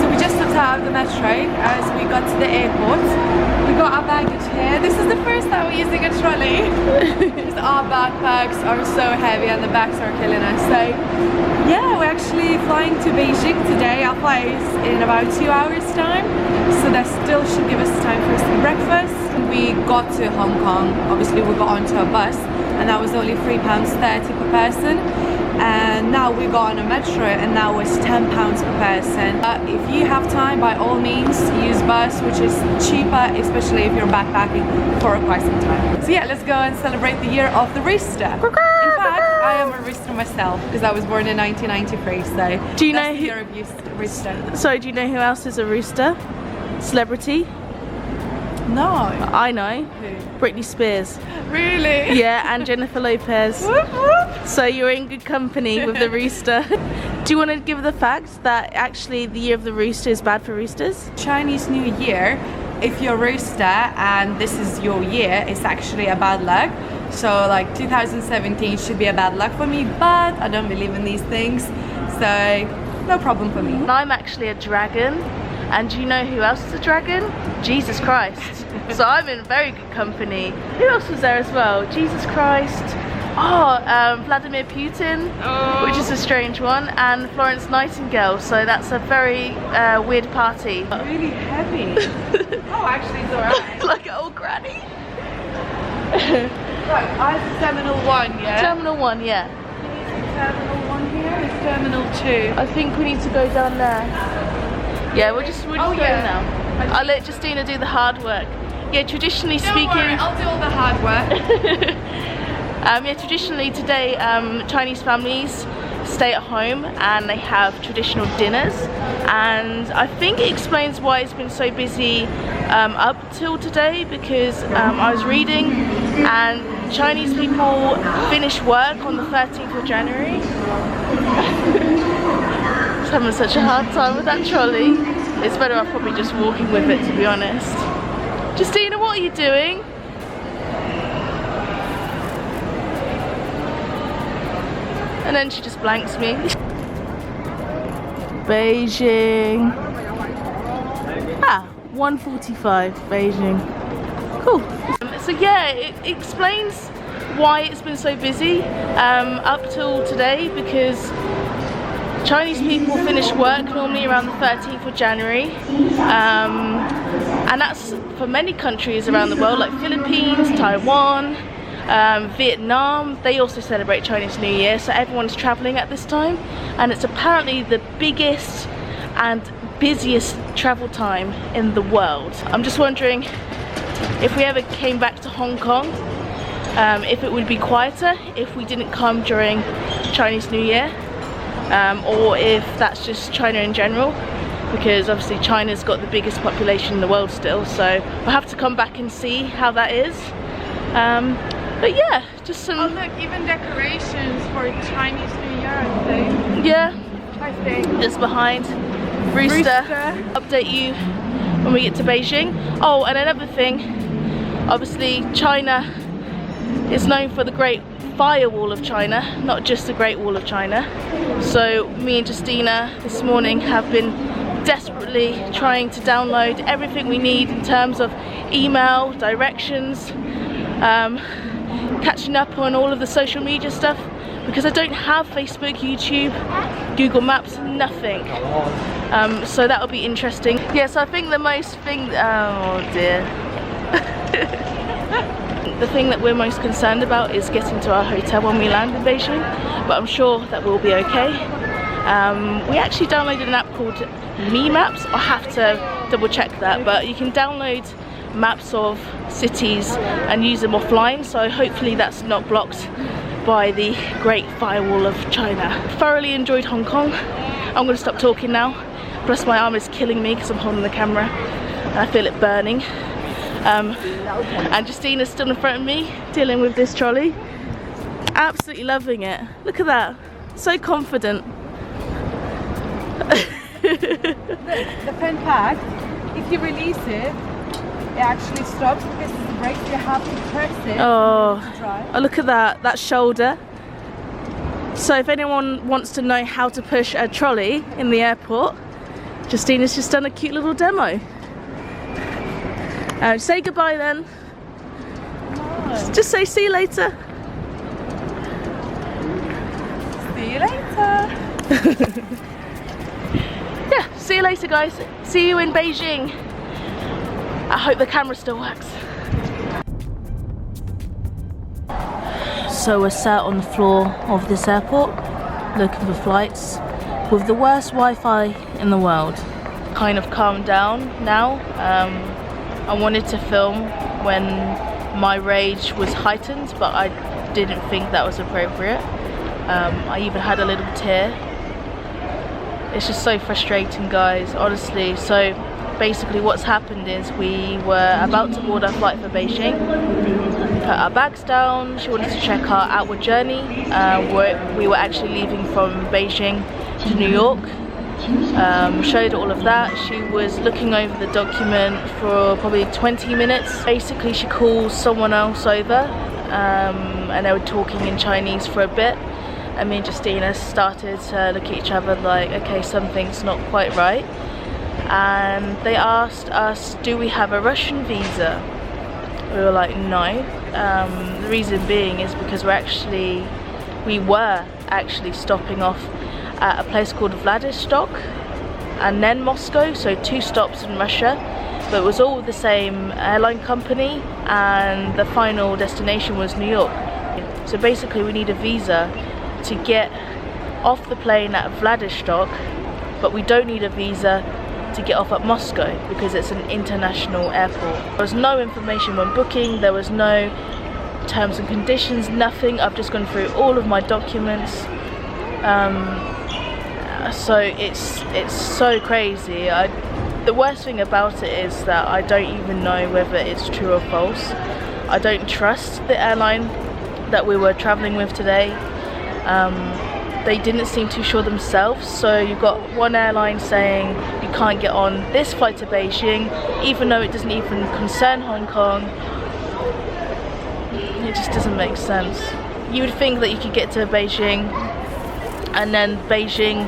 So we just stepped out of the metro as we got to the airport. We got our baggage here. This is the first time we're using a trolley. Because our backpacks are so heavy and the bags are killing us. So yeah, we're actually flying to Beijing today. Our flight is in about 2 hours time. So that still should give us time for some breakfast. We got to Hong Kong. Obviously we got onto a bus and that was only £3.30 per person. And now we got on a metro and now it's £10 per person. If you have time, by all means use bus, which is cheaper, especially if you're backpacking for quite some time. So yeah, let's go and celebrate the year of the rooster. In fact, I am a rooster myself because I was born in 1993, so do you that's know the year of rooster. Sorry, do you know who else is a rooster? Celebrity? No. I know. Who? Britney Spears. Really? Yeah, and Jennifer Lopez. Whoop, whoop. So you're in good company with the rooster. Do you want to give the fact that actually the year of the rooster is bad for roosters? Chinese New Year, if you're a rooster and this is your year, it's actually a bad luck. So like 2017 should be a bad luck for me, but I don't believe in these things, so no problem for me. I'm actually a dragon, and do you know who else is a dragon? Jesus Christ. So I'm in very good company. Who else was there as well? Jesus Christ. Oh, Vladimir Putin, which is a strange one, and Florence Nightingale. So that's a very weird party. Really heavy. Oh, actually it's alright. Like an old granny. Right, I have Terminal 1, yeah? Terminal 1, yeah. Terminal 1 here is Terminal 2. I think we need to go down there. Yeah, we're just going now. I'll let Justina do the hard work. Yeah, traditionally speaking, Don't worry, I'll do all the hard work. yeah, traditionally today, Chinese families stay at home and they have traditional dinners, and I think it explains why it's been so busy up till today, because I was reading and Chinese people finish work on the 13th of January. Just having such a hard time with that trolley. It's better off probably just walking with it, to be honest. Justina, what are you doing? And then she just blanks me. Beijing. Ah, 1:45 Beijing. Cool. So yeah, it explains why it's been so busy up till today, because Chinese people finish work normally around the 13th of January, and that's for many countries around the world, like Philippines, Taiwan, Vietnam. They also celebrate Chinese New Year, so everyone's traveling at this time, and it's apparently the biggest and busiest travel time in the world. I'm just wondering if we ever came back to Hong Kong, if it would be quieter if we didn't come during Chinese New Year, or if that's just China in general, because obviously China's got the biggest population in the world still, so we'll have to come back and see how that is. But yeah, just some... Oh look, even decorations for Chinese New Year, I think. Yeah, I think. just behind. Rooster. Update you when we get to Beijing. Oh, and another thing, obviously China is known for the Great Firewall of China, not just the Great Wall of China. So me and Justina this morning have been desperately trying to download everything we need in terms of email, directions, catching up on all of the social media stuff, because I don't have Facebook, YouTube, Google Maps, nothing. So that'll be interesting. Yeah, so I think the most thing, oh dear. The thing that we're most concerned about is getting to our hotel when we land in Beijing, but I'm sure that we'll be okay. We actually downloaded an app called Me Maps. I'll have to double check that, but you can download maps of cities and use them offline, so hopefully that's not blocked by the Great Firewall of China. Thoroughly enjoyed Hong Kong. I'm going to stop talking now, plus my arm is killing me because I'm holding the camera and I feel it burning. And Justina's still in front of me dealing with this trolley. Absolutely loving it. Look at that, so confident. The fun fact, if you release it, it actually stops because it's the brakes, you have to press it. Oh, to drive. Oh, look at that shoulder. So if anyone wants to know how to push a trolley in the airport, Justina's just done a cute little demo. Say goodbye then. Just say see you later. See you later. Yeah, see you later guys. See you in Beijing. I hope the camera still works. So we're sat on the floor of this airport looking for flights with the worst Wi-Fi in the world. Kind of calmed down now. I wanted to film when my rage was heightened, but I didn't think that was appropriate. I even had a little tear. It's just so frustrating, guys, honestly. So basically what's happened is we were about to board our flight for Beijing, put our bags down. She wanted to check our outward journey. We were actually leaving from Beijing to New York. Showed all of that. She was looking over the document for probably 20 minutes. Basically she calls someone else over and they were talking in Chinese for a bit, and me and Justina started to look at each other like, okay, something's not quite right. And they asked us, do we have a Russian visa? We were like, no. The reason being is because we were actually stopping off at a place called Vladivostok and then Moscow, so 2 stops in Russia, but it was all the same airline company, and the final destination was New York. So basically we need a visa to get off the plane at Vladivostok, but we don't need a visa to get off at Moscow because it's an international airport. There was no information when booking, there was no terms and conditions, nothing. I've just gone through all of my documents. So it's so crazy. The worst thing about it is that I don't even know whether it's true or false. I don't trust the airline that we were traveling with today. They didn't seem too sure themselves. So you've got one airline saying you can't get on this flight to Beijing, even though it doesn't even concern Hong Kong. It just doesn't make sense. You would think that you could get to Beijing and then Beijing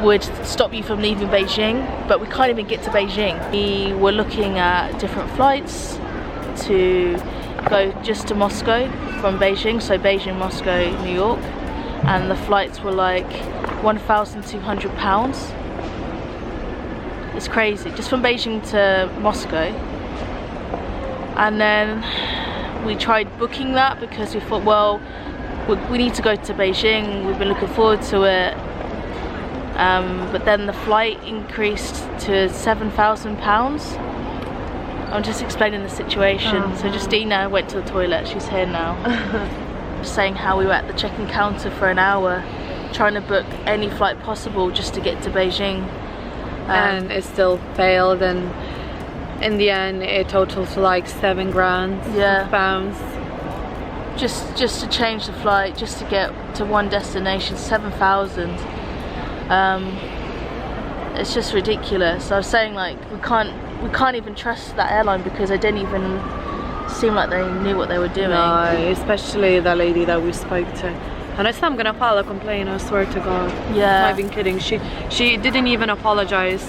would stop you from leaving Beijing, but we can't even get to Beijing. We were looking at different flights to go just to Moscow from Beijing, so Beijing, Moscow, New York, and the flights were like £1,200. It's crazy, just from Beijing to Moscow. And then we tried booking that because we thought, well, we need to go to Beijing, we've been looking forward to it. But then the flight increased to £7,000. I'm just explaining the situation. So Justina went to the toilet, she's here now. Saying how we were at the check-in counter for an hour trying to book any flight possible just to get to Beijing. And it still failed, and in the end it totaled to like £7 grand. Yeah. Pounds. Just to change the flight, just to get to one destination, 7,000. It's just ridiculous. I was saying, like, we can't even trust that airline because they didn't even seem like they knew what they were doing. No, especially the lady that we spoke to. And I said I'm gonna file a complaint, I swear to God. Yeah. I'm not even kidding. She didn't even apologize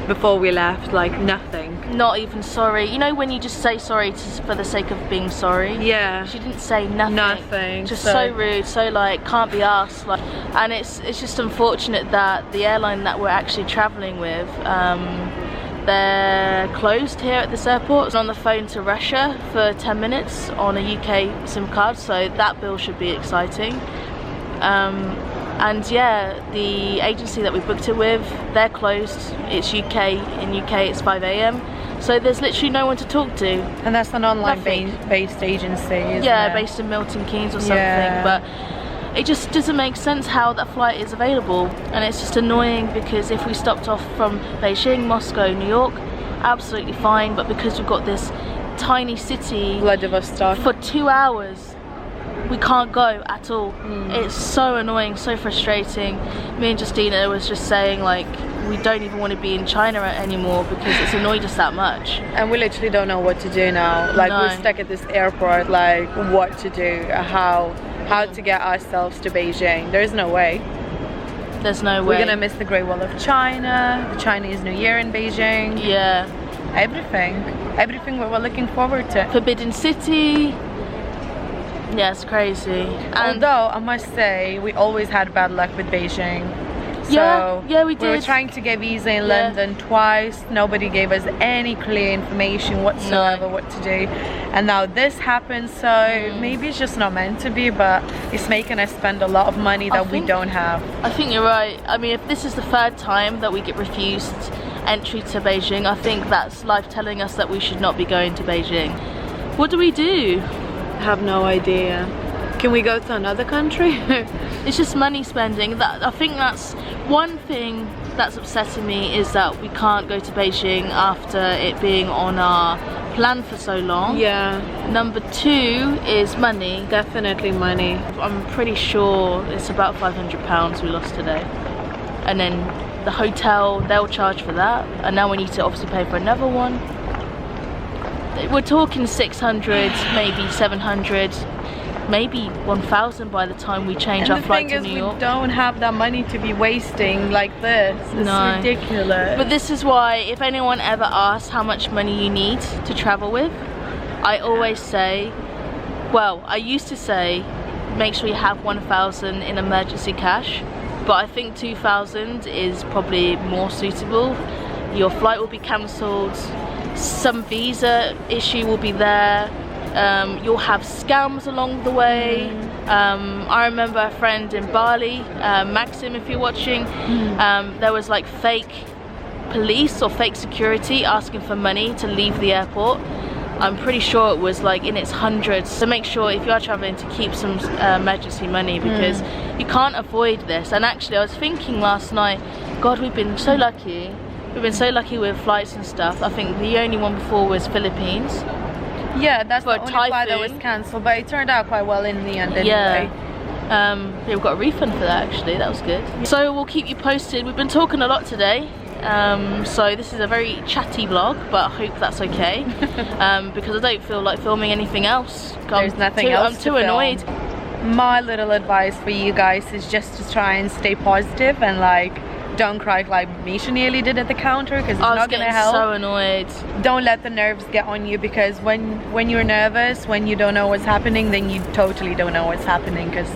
before we left, like nothing. Not even sorry. You know when you just say sorry for the sake of being sorry? Yeah. She didn't say nothing. Nothing. Just so rude, so like can't be asked. Like, and it's just unfortunate that the airline that we're actually traveling with, they're closed here at this airport. I was on the phone to Russia for 10 minutes on a UK SIM card, so that bill should be exciting. And yeah, the agency that we booked it with, they're closed. It's UK. In UK it's 5 AM. So there's literally no one to talk to. And that's an online based agency, isn't it? Based in Milton Keynes or something. Yeah. But it just doesn't make sense how that flight is available. And it's just annoying because if we stopped off from Beijing, Moscow, New York, absolutely fine. But because we've got this tiny city Vladivostok for 2 hours, we can't go at all. It's so annoying, so frustrating. Me and Justina was just saying, like, we don't even want to be in China anymore because it's annoyed us that much. And we literally don't know what to do now. Like, we're stuck at this airport, like what to do, how to get ourselves to Beijing. There's no way. There's no way. We're gonna miss the Great Wall of China, the Chinese New Year in Beijing. Yeah. Everything we were looking forward to. Forbidden City. Yeah, it's crazy. And although I must say, we always had bad luck with Beijing. Yeah, So yeah, we did. We were trying to get visa in London twice. Nobody gave us any clear information whatsoever what to do. And now this happened, so maybe it's just not meant to be, but it's making us spend a lot of money that we don't have. I think you're right. I mean, if this is the third time that we get refused entry to Beijing, I think that's life telling us that we should not be going to Beijing. What do we do? I have no idea. Can we go to another country? It's just money spending. I think that's one thing that's upsetting me, is that we can't go to Beijing after it being on our plan for so long. Yeah. Number two is money. Definitely money. I'm pretty sure it's about £500 we lost today. And then the hotel, they'll charge for that. And now we need to obviously pay for another one. We're talking 600, maybe 700. Maybe 1,000 by the time we change our flight to New York. We don't have that money to be wasting like this. It's ridiculous. But this is why, if anyone ever asks how much money you need to travel with, I always say, well, I used to say, make sure you have 1,000 in emergency cash. But I think 2,000 is probably more suitable. Your flight will be cancelled. Some visa issue will be there. You'll have scams along the way. I remember a friend in Bali, Maxim, if you're watching, there was like fake police or fake security asking for money to leave the airport. I'm pretty sure it was like in its hundreds. So make sure if you are traveling to keep some emergency money, because you can't avoid this. And actually I was thinking last night, God, we've been so lucky. We've been so lucky with flights and stuff. I think the only one before was Philippines. Yeah, that's the only flight that was cancelled, but it turned out quite well in the end anyway. Yeah, we got a refund for that actually, that was good. So we'll keep you posted. We've been talking a lot today, so this is a very chatty vlog, but I hope that's okay, because I don't feel like filming anything else. There's nothing else. I'm too annoyed. My little advice for you guys is just to try and stay positive and like don't cry like Misha nearly did at the counter, because it's not gonna help. I was so annoyed. Don't let the nerves get on you, because when you're nervous, when you don't know what's happening, then you totally don't know what's happening, because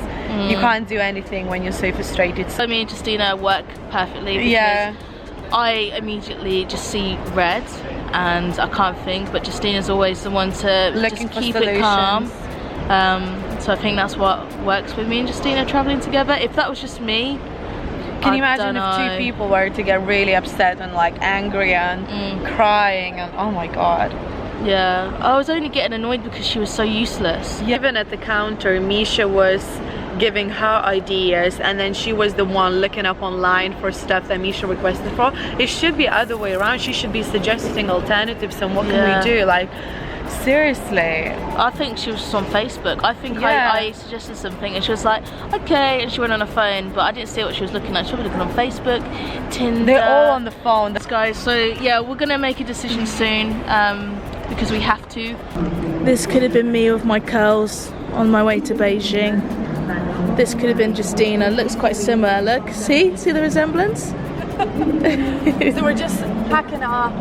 you can't do anything when you're so frustrated. So me and Justina work perfectly, because I immediately just see red and I can't think, but Justina's always the one to just keep it calm. So I think that's what works with me and Justina traveling together. If that was just me, can you imagine if two people were to get really upset and like angry and crying and oh my god. Yeah, I was only getting annoyed because she was so useless. Even at the counter, Misha was giving her ideas, and then she was the one looking up online for stuff that Misha requested for. It should be other way around. She should be suggesting alternatives and what can we do. Like, seriously. I think she was just on Facebook. I think I suggested something and she was like, okay, and she went on her phone, but I didn't see what she was looking at. She was looking on Facebook, Tinder. They're all on the phone. Guys, so yeah, we're gonna make a decision soon, because we have to. This could have been me with my curls on my way to Beijing. This could have been Justina. Looks quite similar. Look, see the resemblance? So we're just packing our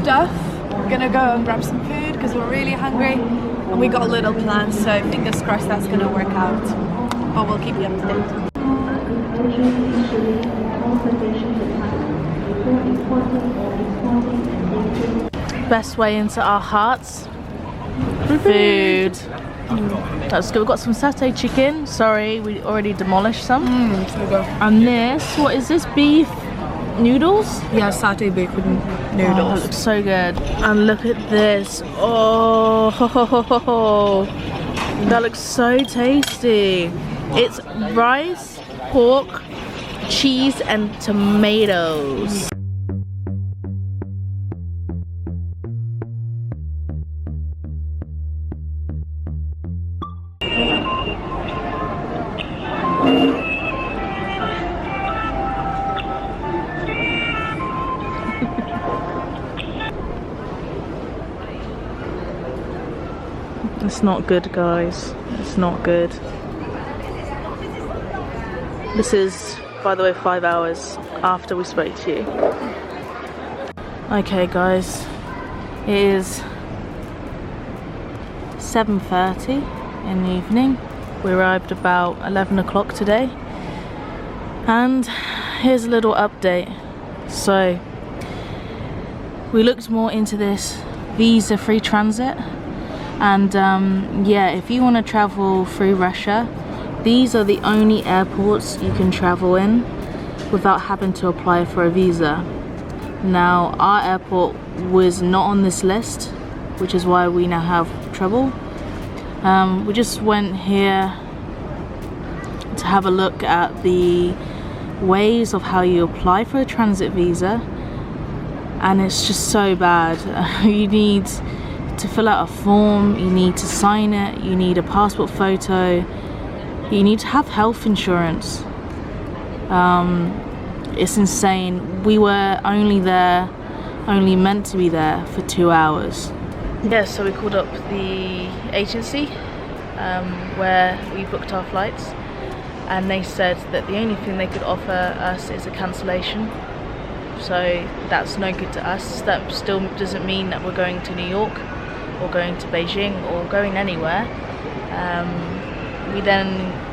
stuff. We're gonna go and grab some food because we're really hungry, and we got a little plan, so fingers crossed that's gonna work out, but we'll keep you up to date. Best way into our hearts, food. That's good. We've got some satay chicken. Sorry, we already demolished some. And this, what is this? Beef noodles? Yeah, satay beef with noodles. Oh, that looks so good. And look at this. Oh, that looks so tasty. It's rice, pork, cheese, and tomatoes. It's not good, guys. It's not good. This is by the way, 5 hours after we spoke to you. Okay guys, it is 7:30 in the evening. We arrived about 11 o'clock today. And here's a little update. So, we looked more into this visa-free transit. And yeah, if you want to travel through Russia, these are the only airports you can travel in without having to apply for a visa. Now, our airport was not on this list, which is why we now have trouble. We just went here to have a look at the ways of how you apply for a transit visa, and it's just so bad. You need to fill out a form, you need to sign it, you need a passport photo, you need to have health insurance. It's insane. We were only meant to be there for 2 hours. Yeah, so we called up the agency where we booked our flights, and they said that the only thing they could offer us is a cancellation. So that's no good to us. That still doesn't mean that we're going to New York or going to Beijing or going anywhere. We then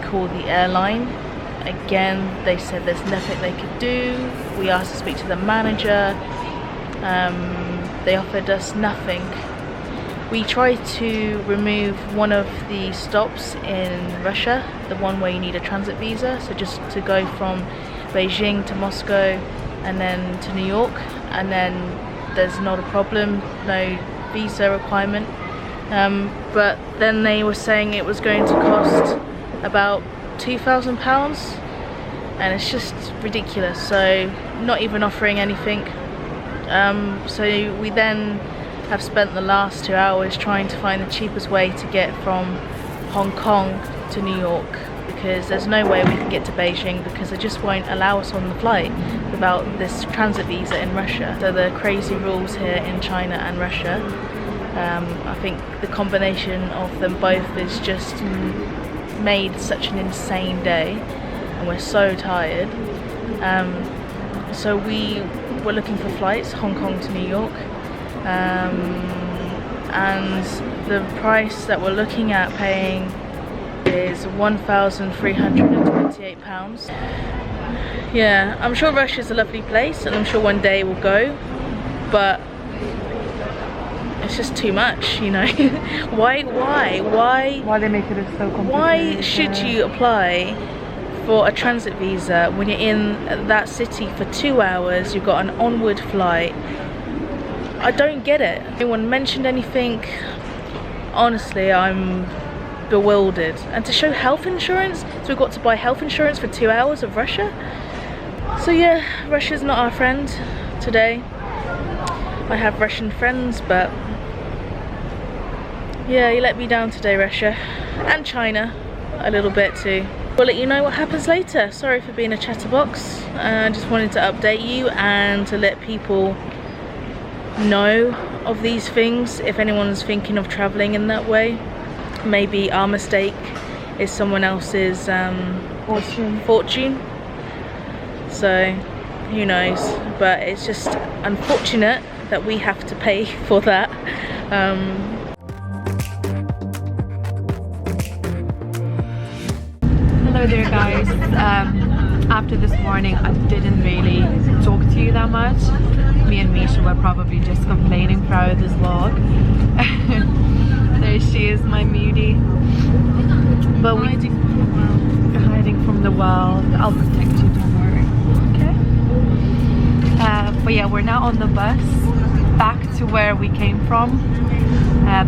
called the airline. Again, they said there's nothing they could do. We asked to speak to the manager. They offered us nothing. We tried to remove one of the stops in Russia, the one where you need a transit visa, so just to go from Beijing to Moscow and then to New York, and then there's not a problem, no visa requirement. But then they were saying it was going to cost about £2,000, and it's just ridiculous, so not even offering anything. So we then have spent the last 2 hours trying to find the cheapest way to get from Hong Kong to New York, because there's no way we can get to Beijing because they just won't allow us on the flight without this transit visa in Russia. So the crazy rules here in China and Russia, I think the combination of them both is just made such an insane day, and we're so tired. So we were looking for flights Hong Kong to New York, and the price that we're looking at paying is £1,328. Yeah, I'm sure Russia's a lovely place, and I'm sure one day we'll go, but it's just too much, you know. Why they make it so complicated? Why should you apply for a transit visa when you're in that city for 2 hours, you've got an onward flight? I don't get it. Anyone mentioned anything? Honestly, I'm bewildered. And to show health insurance, so we've got to buy health insurance for 2 hours of Russia. So yeah, Russia's not our friend today. I have Russian friends, but yeah, you let me down today, Russia. And China, a little bit too. We'll let you know what happens later. Sorry for being a chatterbox. I just wanted to update you and to let people know of these things if anyone's thinking of traveling in that way. Maybe our mistake is someone else's fortune. So who knows, but it's just unfortunate that we have to pay for that. Hello there guys. After this morning I didn't really talk to you that much. Me and Misha were probably just complaining throughout this vlog. There she is, my mutie. But we're hiding from the world. I'll protect you, don't worry. Okay? But yeah, we're now on the bus back to where we came from.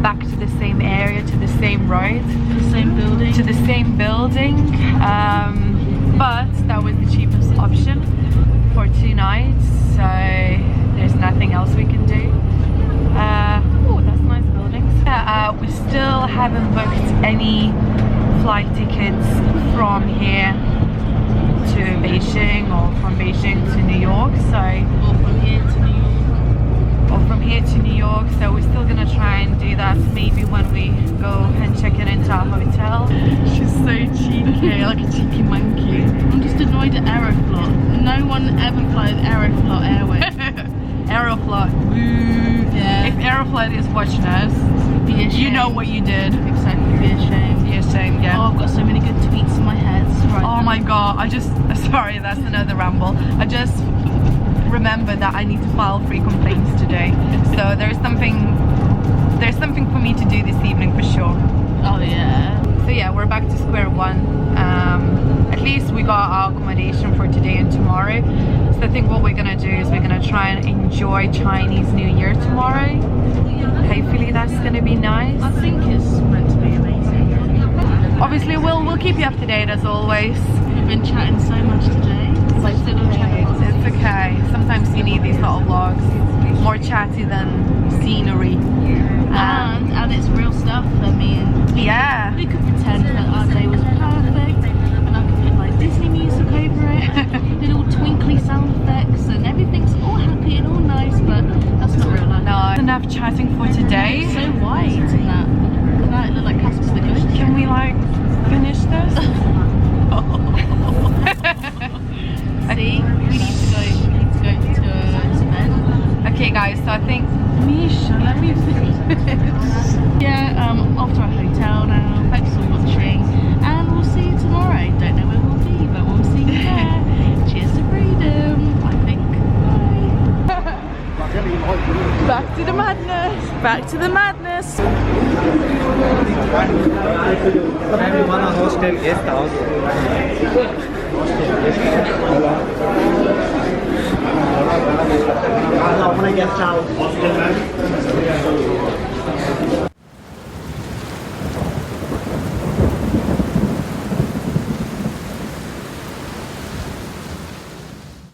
Back to the same area, to the same road, The same building. to the same building. But that was the cheapest option for 2 nights, so there's nothing else we can do. Oh, that's nice buildings. We still haven't booked any flight tickets from here to Beijing or from Beijing to New York, so Or from here to New York. or from here to New York. York, so we're still gonna try and do that maybe when we go and check in into our hotel. She's so cheeky, like a cheeky monkey. I'm just annoyed at Aeroflot. No one ever flies Aeroflot Airways. Aeroflot, woo. Yeah. If Aeroflot is watching us, Be ashamed. you know what you did. Exactly, be ashamed. Be ashamed, yeah. Oh, I've got so many good tweets in my head. Right. Oh my god, sorry, that's another ramble. I just remember that I need to file 3 complaints today. So there's something for me to do this evening for sure. Oh yeah. So yeah, we're back to square one. At least we got our accommodation for today and tomorrow. So I think what we're gonna do is we're gonna try and enjoy Chinese New Year tomorrow. Hopefully that's gonna be nice. I think it's meant to be amazing. Obviously we'll keep you up to date as always. We've been chatting so much today. It's okay. Sometimes you need these sort of vlogs. More chatty than scenery. And it's real stuff. I mean, yeah. we could pretend that our day was perfect, and I could put like Disney music over it, little twinkly sound effects, and everything's all happy and all nice, but that's not real life. No, enough chatting for today. It's so white in that. Doesn't that look like Casper the Ghost? Can we like finish this? See, we need to go to bed. Okay guys, so I think Misha, let me finish. Yeah, off to our hotel now. Thanks for watching, and we'll see you tomorrow. Don't know where we'll be, but we'll see you there. Cheers to freedom, I think. Bye. Back to the madness. Back to the madness. Everyone on hostel guest house. Hostel guest house.